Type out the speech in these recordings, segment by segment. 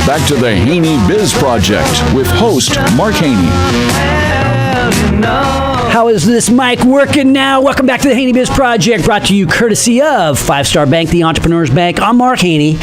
back to the Haney Biz Project with host Mark Haney. How is this mic working now? Welcome back to the Haney Biz Project, brought to you courtesy of 5 Star Bank, the Entrepreneur's Bank. I'm Mark Haney,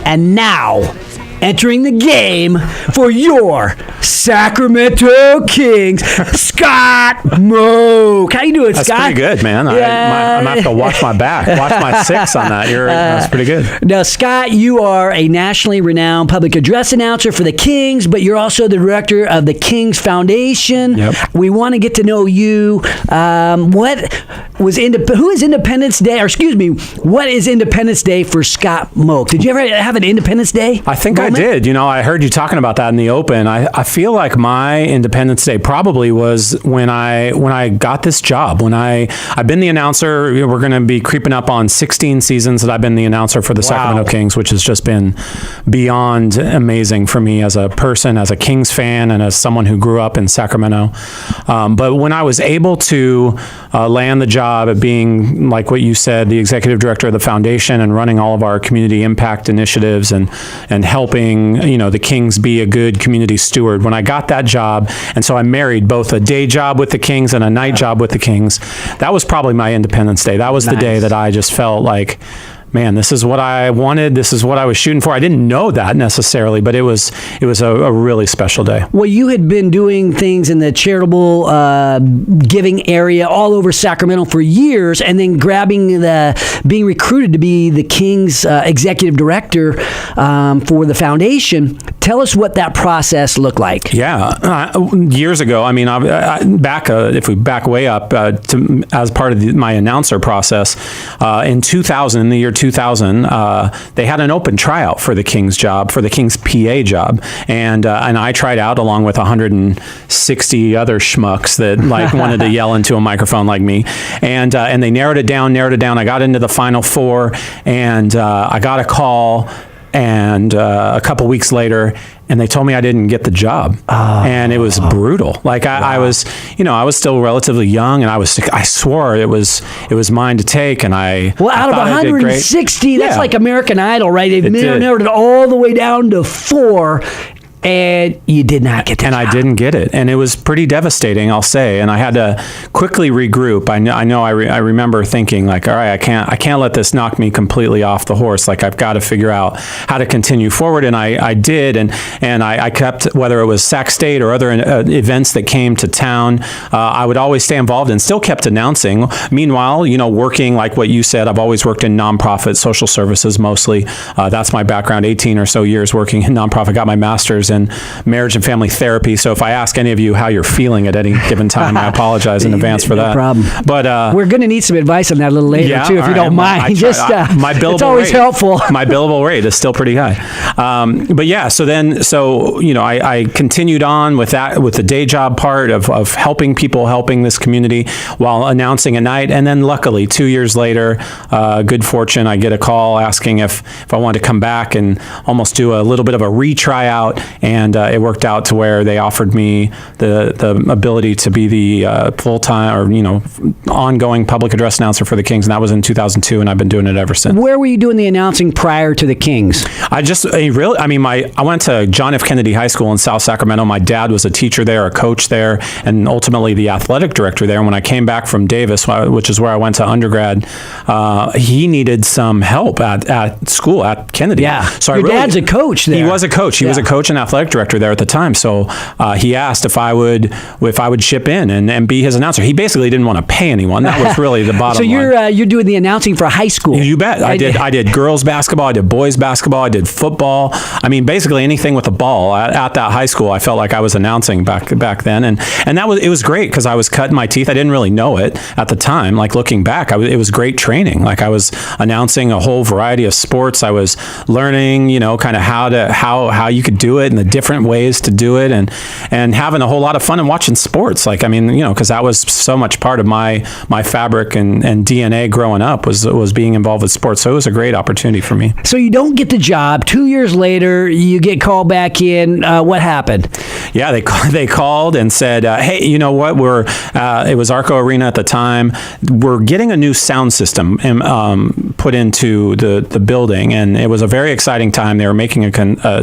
and now entering the game for your Sacramento Kings, Scott Moak. How you doing, Scott? That's pretty good, man. Yeah. I'm going to have to watch my back, watch my 6 on that. That's pretty good. Now, Scott, you are a nationally renowned public address announcer for the Kings, but you're also the director of the Kings Foundation. Yep. We want to get to know you. Who is Independence Day? Or excuse me, what is Independence Day for Scott Moak? Did you ever have an Independence Day? I think moment? I did. You know, I heard you talking about that in the open. I feel like my Independence Day probably was when I got this job. When I've been the announcer. We're going to be creeping up on 16 seasons that I've been the announcer for the Sacramento Kings, which has just been beyond amazing for me as a person, as a Kings fan, and as someone who grew up in Sacramento. But when I was able to land the job at being, like what you said, the executive director of the foundation and running all of our community impact initiatives and helping, the Kings be a good community steward. When I got that job, and so I married both a day job with the Kings and a night job with the Kings, that was probably my Independence Day. That was the day that I just felt like, man, this is what I wanted. This is what I was shooting for. I didn't know that necessarily, but it was a really special day. Well, you had been doing things in the charitable giving area all over Sacramento for years, and then being recruited to be the Kings executive director for the foundation. Tell us what that process looked like. Yeah, years ago. I mean, if we back way up as part of my announcer process in 2000, in the year 2000, they had an open tryout for the Kings job, for the Kings PA job, and I tried out along with 160 other schmucks that wanted to yell into a microphone like me, and they narrowed it down. I got into the Final Four, and I got a call. And a couple weeks later, and they told me I didn't get the job, and it was brutal. I was still relatively young, and I swore it was mine to take, and out of 160, that's like American Idol, right? They've narrowed it all the way down to 4. And you did not get the job. And I didn't get it. And it was pretty devastating, I'll say. And I had to quickly regroup. I remember thinking, all right, I can't let this knock me completely off the horse. I've got to figure out how to continue forward. And I did. And I kept, whether it was Sac State or other events that came to town, I would always stay involved and still kept announcing. Meanwhile, working, like what you said, I've always worked in nonprofit social services mostly. That's my background, 18 or so years working in nonprofit. Got my master's in marriage and family therapy. So if I ask any of you how you're feeling at any given time, I apologize in advance for that. No problem. But we're going to need some advice on that a little later too, if you don't mind. My billable it's always rate, helpful. My billable rate is still pretty high. But yeah, I continued on with that, with the day job part of helping people, helping this community while announcing at night. And then luckily 2 years later, good fortune, I get a call asking if I wanted to come back and almost do a little bit of a retryout. And it worked out to where they offered me the ability to be the full-time or ongoing public address announcer for the Kings, and that was in 2002, and I've been doing it ever since. Where were you doing the announcing prior to the Kings? I went to John F. Kennedy High School in South Sacramento. My dad was a teacher there, a coach there, and ultimately the athletic director there. And when I came back from Davis, which is where I went to undergrad, he needed some help at school at Kennedy. Yeah. So your dad's a coach there. He was a coach. He was a coach and athletic director there at the time. So he asked if I would chip in and be his announcer. He basically didn't want to pay anyone. That was really the bottom line. So you're doing the announcing for high school. You bet. I did girls basketball. I did boys basketball. I did football. I mean, basically anything with a ball at that high school. I felt like I was announcing back then, and it was great because I was cutting my teeth. I didn't really know it at the time. Looking back, it was great training. I was announcing a whole variety of sports. I was learning, kind of how you could do it and the different ways to do it, and having a whole lot of fun and watching sports. Like, I mean, because that was so much part of my fabric and DNA growing up was being involved with sports. So it was a great opportunity for me. So you don't get the job. 2 years later, you get called back in. What happened? Yeah, they called and said, hey, you know what? It was Arco Arena at the time. We're getting a new sound system put into the building, and it was a very exciting time. They were making a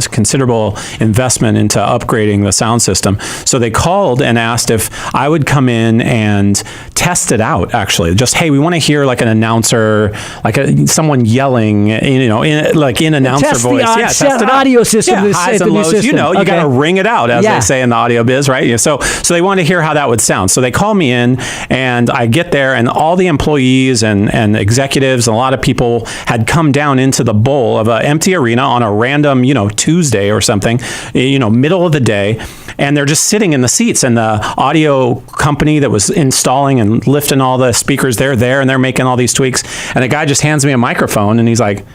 considerable investment into upgrading the sound system. So they called and asked if I would come in and test it out, actually. Just, hey, we want to hear like an announcer, like someone yelling, in announcer test voice. Test the audio system. Yeah, highs and lows. System. You got to ring it out, as they say in the audio biz, right? So they wanted to hear how that would sound. So they call me in, and I get there, and all the employees and executives and a lot of people had come down into the bowl of an empty arena on a random, Tuesday or something, middle of the day, and they're just sitting in the seats, and the audio company that was installing and lifting all the speakers, they're there, and they're making all these tweaks, and the guy just hands me a microphone, and he's like,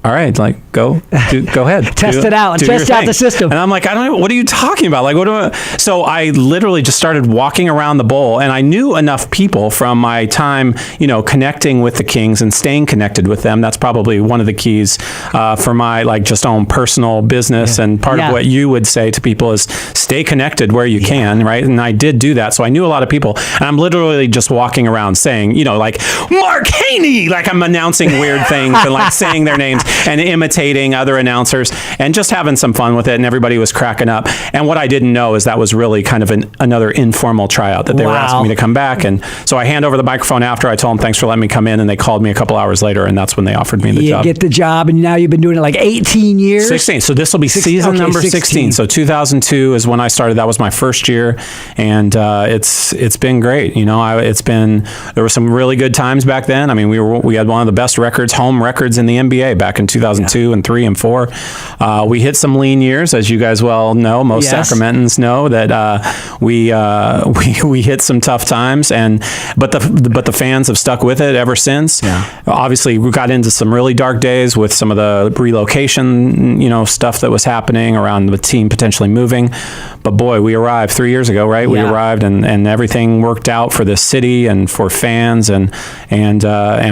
all right, like go ahead. Test it out. Test out the system. And I'm like, I don't know, what are you talking about? Like, So I literally just started walking around the bowl, and I knew enough people from my time, connecting with the Kings and staying connected with them. That's probably one of the keys for my just own personal business. Yeah. And part of what you would say to people is stay connected where you can, right? And I did do that. So I knew a lot of people, and I'm literally just walking around saying, like Mark Haney, like I'm announcing weird things and like saying their names and imitating other announcers and just having some fun with it, and everybody was cracking up. And what I didn't know is that was really kind of another informal tryout that they were asking me to come back. And so I hand over the microphone after. I told them thanks for letting me come in, and they called me a couple hours later, and that's when they offered me the job. You get the job, and now you've been doing it like 18 years? 16. So this will be season number 16. So 2002 is when I started. That was my first year, and it's been great. There were some really good times back then. I mean, we had one of the best home records in the NBA back in 2002 and 3 and 4. We hit some lean years, as you guys well know. Most Sacramentans know that we hit some tough times, but the fans have stuck with it ever since. Yeah. Obviously, we got into some really dark days with some of the relocation, stuff that was happening around the team potentially moving. But boy, we arrived 3 years ago, right? Yeah. We arrived, and everything worked out for the city and for fans and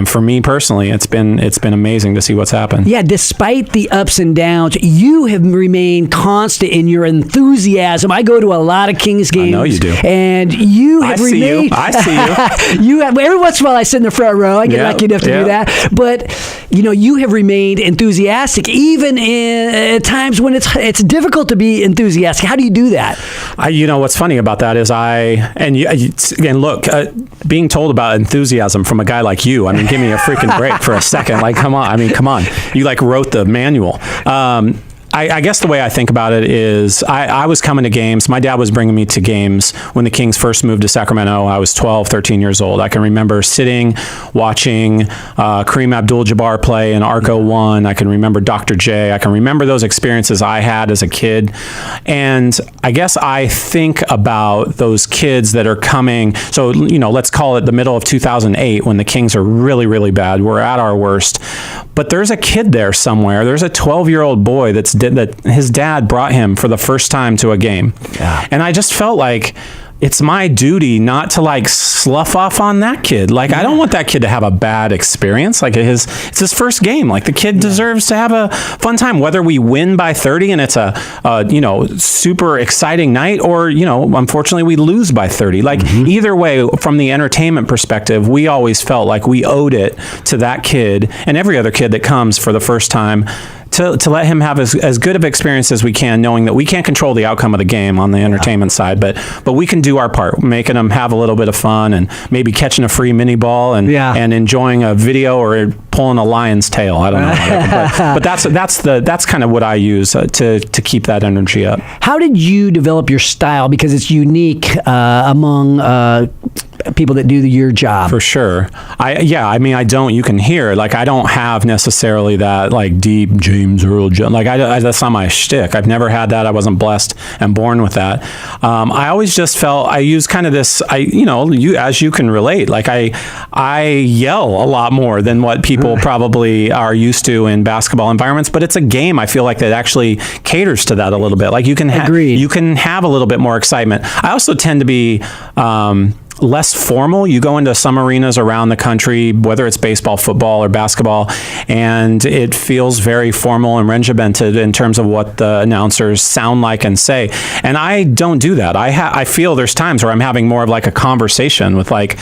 for me personally. It's been amazing to see what's happened. Yeah, despite the ups and downs, you have remained constant in your enthusiasm. I go to a lot of Kings games. I know you do. And you have remained. I see you. You have, every once in a while I sit in the front row. I get lucky enough to do that. But, you have remained enthusiastic, even at times when it's difficult to be enthusiastic. How do you do that? What's funny about that is being told about enthusiasm from a guy like you, I mean, give me a freaking break for a second. Like, come on. You wrote the manual. I guess the way I think about it is I was coming to games. My dad was bringing me to games when the Kings first moved to Sacramento. I was 12, 13 years old. I can remember sitting, watching Kareem Abdul-Jabbar play in Arco 1. I can remember Dr. J. I can remember those experiences I had as a kid. And I guess I think about those kids that are coming. So, let's call it the middle of 2008 when the Kings are really, really bad. We're at our worst. But there's a kid there somewhere. There's a 12-year-old boy that his dad brought him for the first time to a game. Yeah. And I just felt like it's my duty not to slough off on that kid. I don't want that kid to have a bad experience. It's his first game. The kid deserves to have a fun time, whether we win by 30 and it's a super exciting night, or, unfortunately we lose by 30. Either way, from the entertainment perspective, we always felt like we owed it to that kid and every other kid that comes for the first time to let him have as good of experience as we can, knowing that we can't control the outcome of the game on the entertainment side, but we can do our part, making them have a little bit of fun and maybe catching a free mini ball and enjoying a video or pulling a lion's tail. I don't know, but that's kind of what I use to keep that energy up. How did you develop your style? Because it's unique among people that do your job. For sure. I mean, I don't, you can hear, like, I don't have necessarily that, like, deep James Earl Jones, like, that's not my shtick. I've never had that. I wasn't blessed and born with that. I always just felt, I use kind of this, as you can relate, like, I yell a lot more than what people probably are used to in basketball environments, but it's a game, I feel like, that actually caters to that a little bit. Like, you can you can have a little bit more excitement. I also tend to be less formal. You go into some arenas around the country, whether it's baseball, football, or basketball, and it feels very formal and regimented in terms of what the announcers sound like and say. And I don't do that. I feel there's times where I'm having more of like a conversation with, like,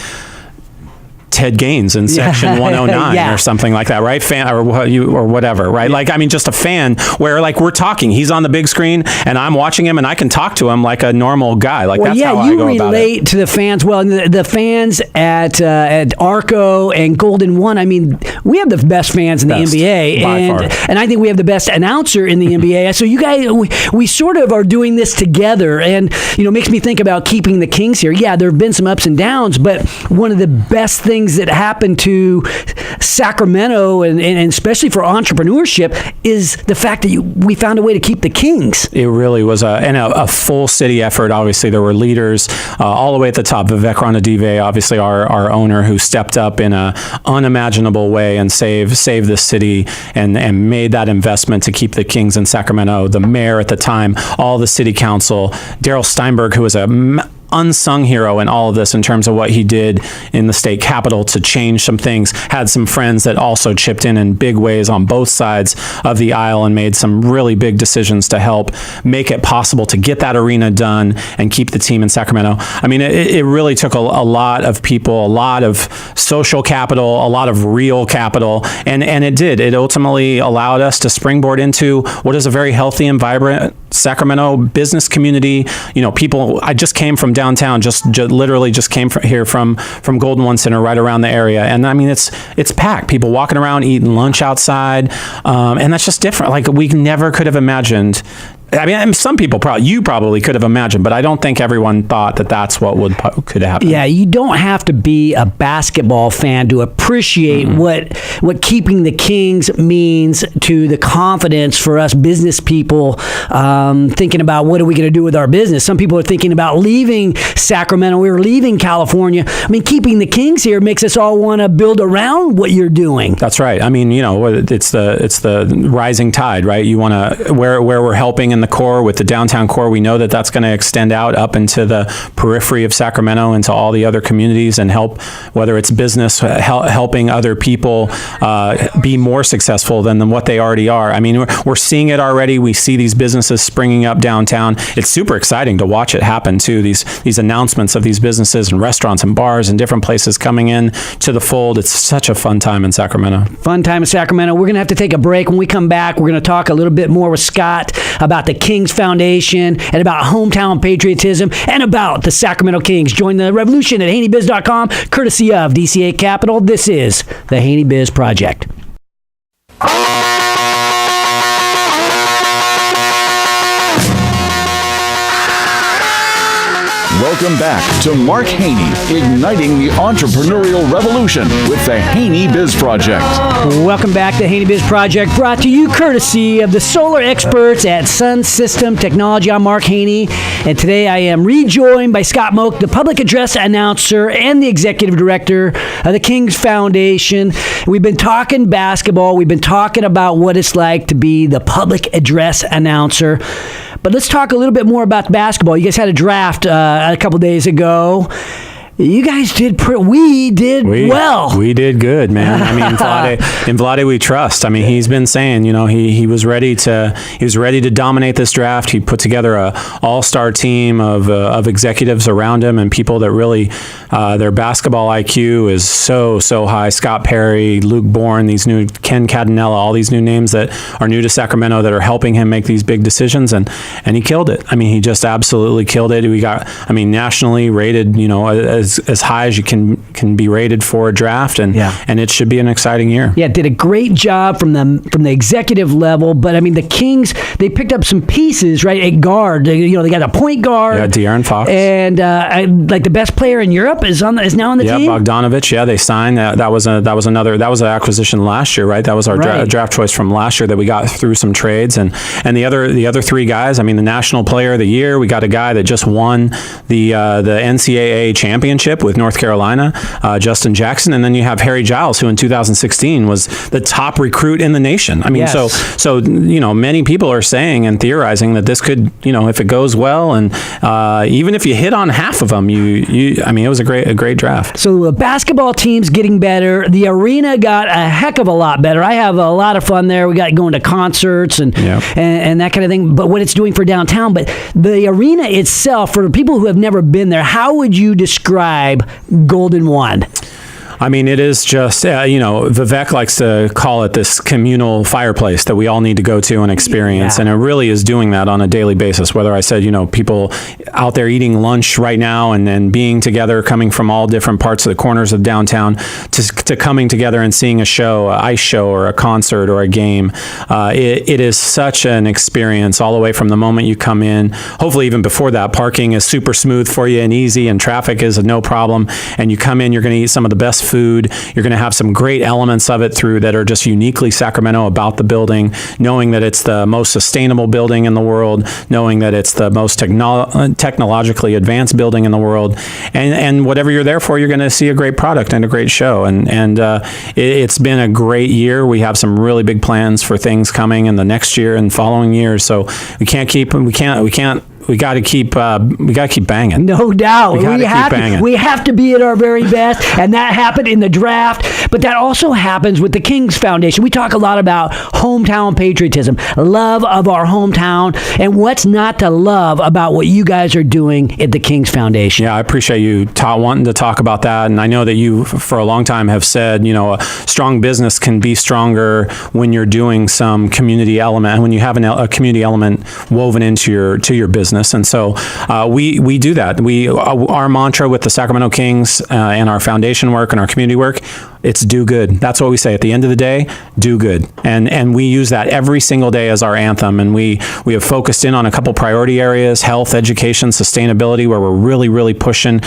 Ted Gaines in section 109 or something like that, right? Fan or whatever, right? Like, I mean, just a fan where, like, we're talking, he's on the big screen and I'm watching him and I can talk to him like a normal guy. Like, that's how I go about it. You relate to the fans. Well, the fans at Arco and Golden One, I mean, we have the best fans in the NBA, and I think we have the best announcer in the NBA. So you guys, we sort of are doing this together, and makes me think about keeping the Kings here. Yeah, there have been some ups and downs, but one of the best things that happened to Sacramento and especially for entrepreneurship is the fact that we found a way to keep the Kings. It really was a full city effort. Obviously, there were leaders all the way at the top. Vivek Ranadive, obviously our owner, who stepped up in a unimaginable way and saved the city and made that investment to keep the Kings in Sacramento. The mayor at the time, all the city council, Darryl Steinberg, who was a unsung hero in all of this in terms of what he did in the state capitol to change some things, had some friends that also chipped in big ways on both sides of the aisle and made some really big decisions to help make it possible to get that arena done and keep the team in Sacramento. I mean, it really took a lot of people, a lot of social capital, a lot of real capital, and it did. It ultimately allowed us to springboard into what is a very healthy and vibrant Sacramento business community. People, I just came from downtown, literally just came from Golden One Center, right around the area, and I mean, it's packed. People walking around, eating lunch outside, and that's just different. Like, we never could have imagined. I mean, some people you probably could have imagined, but I don't think everyone thought that that's what could happen. Yeah, you don't have to be a basketball fan to appreciate what keeping the Kings means to the confidence for us business people, thinking about what are we going to do with our business. Some people are thinking about leaving Sacramento. We're leaving California. I mean, keeping the Kings here makes us all want to build around what you're doing. That's right. I mean, it's the rising tide, right? You want to where we're helping in the core with the downtown core, we know that that's going to extend out up into the periphery of Sacramento, into all the other communities, and help, whether it's business, helping other people be more successful than what they already are. I mean, we're seeing it already. We see these businesses springing up downtown. It's super exciting to watch it happen too. These announcements of these businesses and restaurants and bars and different places coming in to the fold. It's such a fun time in Sacramento. Fun time in Sacramento. We're going to have to take a break. When we come back, we're going to talk a little bit more with Scott about the Kings Foundation and about hometown patriotism and about the Sacramento Kings. Join the revolution at HaneyBiz.com, courtesy of DC8 Capital. This is the Haney Biz Project. Welcome back to Mark Haney, igniting the entrepreneurial revolution with the Haney Biz Project. Welcome back to the Haney Biz Project, brought to you courtesy of the solar experts at Sun System Technology. I'm Mark Haney, and today I am rejoined by Scott Moak, the public address announcer and the executive director of the Kings Foundation. We've been talking basketball. We've been talking about what it's like to be the public address announcer. But let's talk a little bit more about basketball. You guys had a draft a couple days ago. You guys did well. We did good, man. I mean, in Vlade we trust. I mean, he's been saying, he was ready to dominate this draft. He put together a all-star team of executives around him and people that really their basketball IQ is so high. Scott Perry, Luke Bourne, these new Ken Cadanella, all these new names that are new to Sacramento that are helping him make these big decisions, and he killed it. I mean, he just absolutely killed it. We got, nationally rated, as as high as you can be rated for a draft, and it should be an exciting year. Yeah, did a great job from the executive level, but I mean the Kings, they picked up some pieces, right, at guard. They got a point guard. Yeah, De'Aaron Fox. And like the best player in Europe is now on the team. Yeah, Bogdanovic. Yeah, they signed that was an acquisition last year, right? That was our draft choice from last year that we got through some trades, and the other three guys. I mean, the National Player of the Year, we got a guy that just won the NCAA championship with North Carolina, Justin Jackson, and then you have Harry Giles, who in 2016 was the top recruit in the nation. I mean, so many people are saying and theorizing that this could, if it goes well, and even if you hit on half of them, it was a great draft. So the basketball team's getting better. The arena got a heck of a lot better. I have a lot of fun there. We got going to concerts and that kind of thing. But what it's doing for downtown, but the arena itself, for people who have never been there, how would you describe Golden One? I mean, it is just, Vivek likes to call it this communal fireplace that we all need to go to and experience. And it really is doing that on a daily basis. Whether I said, people out there eating lunch right now and then being together, coming from all different parts of the corners of downtown to coming together and seeing a show, an ice show or a concert or a game. It is such an experience all the way from the moment you come in. Hopefully even before that, parking is super smooth for you and easy, and traffic is no problem. And you come in, you're going to eat some of the best food. You're going to have some great elements of it through that are just uniquely Sacramento about the building, knowing that it's the most sustainable building in the world, knowing that it's the most technologically advanced building in the world, and whatever you're there for, you're going to see a great product and a great show. And it's been a great year. We have some really big plans for things coming in the next year and following years. So we got to keep banging. No doubt. We have to be at our very best, and that happened in the draft, but that also happens with the Kings Foundation. We talk a lot about hometown patriotism, love of our hometown, and what's not to love about what you guys are doing at the Kings Foundation. Yeah, I appreciate you wanting to talk about that, and I know that you, for a long time, have said, a strong business can be stronger when you're doing some community element, when you have a community element woven into your business. And so we do that. Our mantra with the Sacramento Kings and our foundation work and our community work, it's do good. That's what we say at the end of the day, do good. And we use that every single day as our anthem. And we have focused in on a couple priority areas: health, education, sustainability, where we're really, really pushing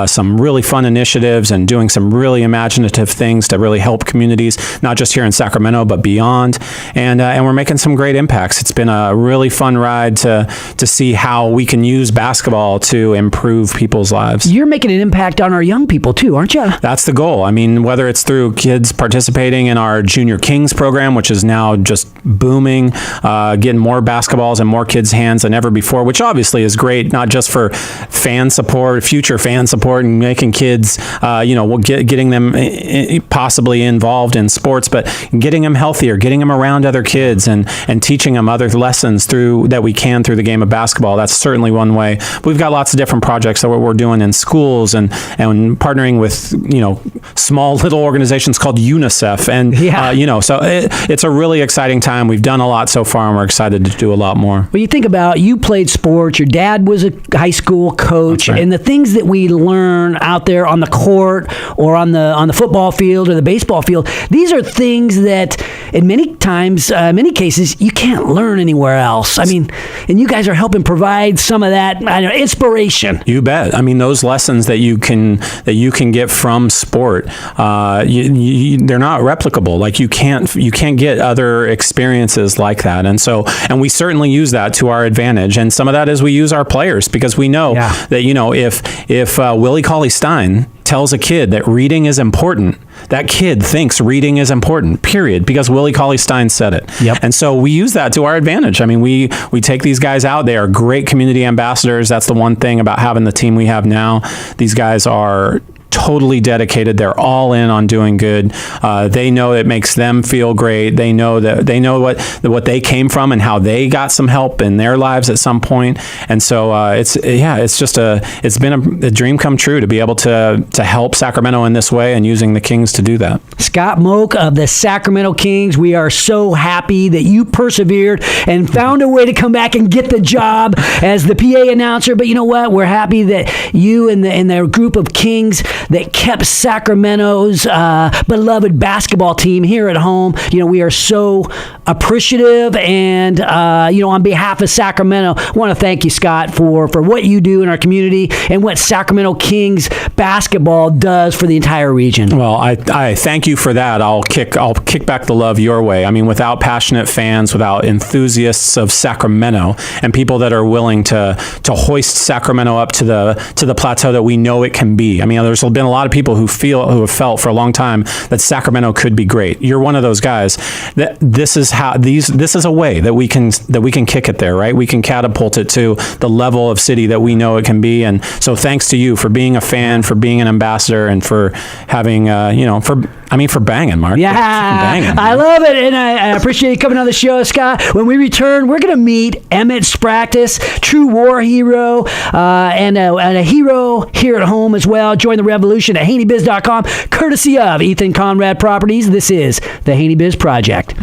some really fun initiatives and doing some really imaginative things to really help communities, not just here in Sacramento, but beyond. And we're making some great impacts. It's been a really fun ride to see how we can use basketball to improve people's lives. You're making an impact on our young people too, aren't you? That's the goal. I mean, whether it's through kids participating in our Junior Kings program, which is now just booming, getting more basketballs in more kids' hands than ever before, which obviously is great, not just for fan support, future fan support, and making kids, getting them possibly involved in sports, but getting them healthier, getting them around other kids, and teaching them other lessons through the game of basketball. That's certainly one way. But we've got lots of different projects that we're doing in schools and partnering with, small little organizations called UNICEF. And, so it's a really exciting time. We've done a lot so far, and we're excited to do a lot more. Well, you think about, you played sports, your dad was a high school coach, right. And the things that we learn out there on the court or on the football field or the baseball field, these are things that in many cases, you can't learn anywhere else. I mean, and you guys are helping provide some of that inspiration. You bet. I mean, those lessons that you can get from sport, they're not replicable. Like you can't get other experiences like that. And we certainly use that to our advantage. And some of that is we use our players, because we know that, if Willie Cauley-Stein tells a kid that reading is important, that kid thinks reading is important, period, because Willie Cauley-Stein said it. Yep. And so we use that to our advantage. I mean, we take these guys out. They are great community ambassadors. That's the one thing about having the team we have now. These guys are totally dedicated. They're all in on doing good. They know it makes them feel great. They know what they came from and how they got some help in their lives at some point. And so it's been a dream come true to be able to help Sacramento in this way and using the Kings to do that. Scott Moak of the Sacramento Kings, we are so happy that you persevered and found a way to come back and get the job as the PA announcer. But you know what? We're happy that you and the group of Kings that kept Sacramento's beloved basketball team here at home. We are so appreciative, and on behalf of Sacramento, I want to thank you, Scott, for what you do in our community and what Sacramento Kings basketball does for the entire region. Well, I thank you for that. I'll kick back the love your way. I mean, without passionate fans, without enthusiasts of Sacramento, and people that are willing to hoist Sacramento up to the plateau that we know it can be. I mean, there's been a lot of people who have felt for a long time that Sacramento could be great. You're one of those guys. That this is a way that we can kick it there, right? We can catapult it to the level of city that we know it can be. And so thanks to you for being a fan, for being an ambassador, and for having for banging, Mark. Yeah, banging, I love it, and I appreciate you coming on the show, Scott. When we return, we're going to meet Emmett Spractis, true war hero, and a hero here at home as well. Join the revolution at HaneyBiz.com, courtesy of Ethan Conrad Properties. This is the Haney Biz Project.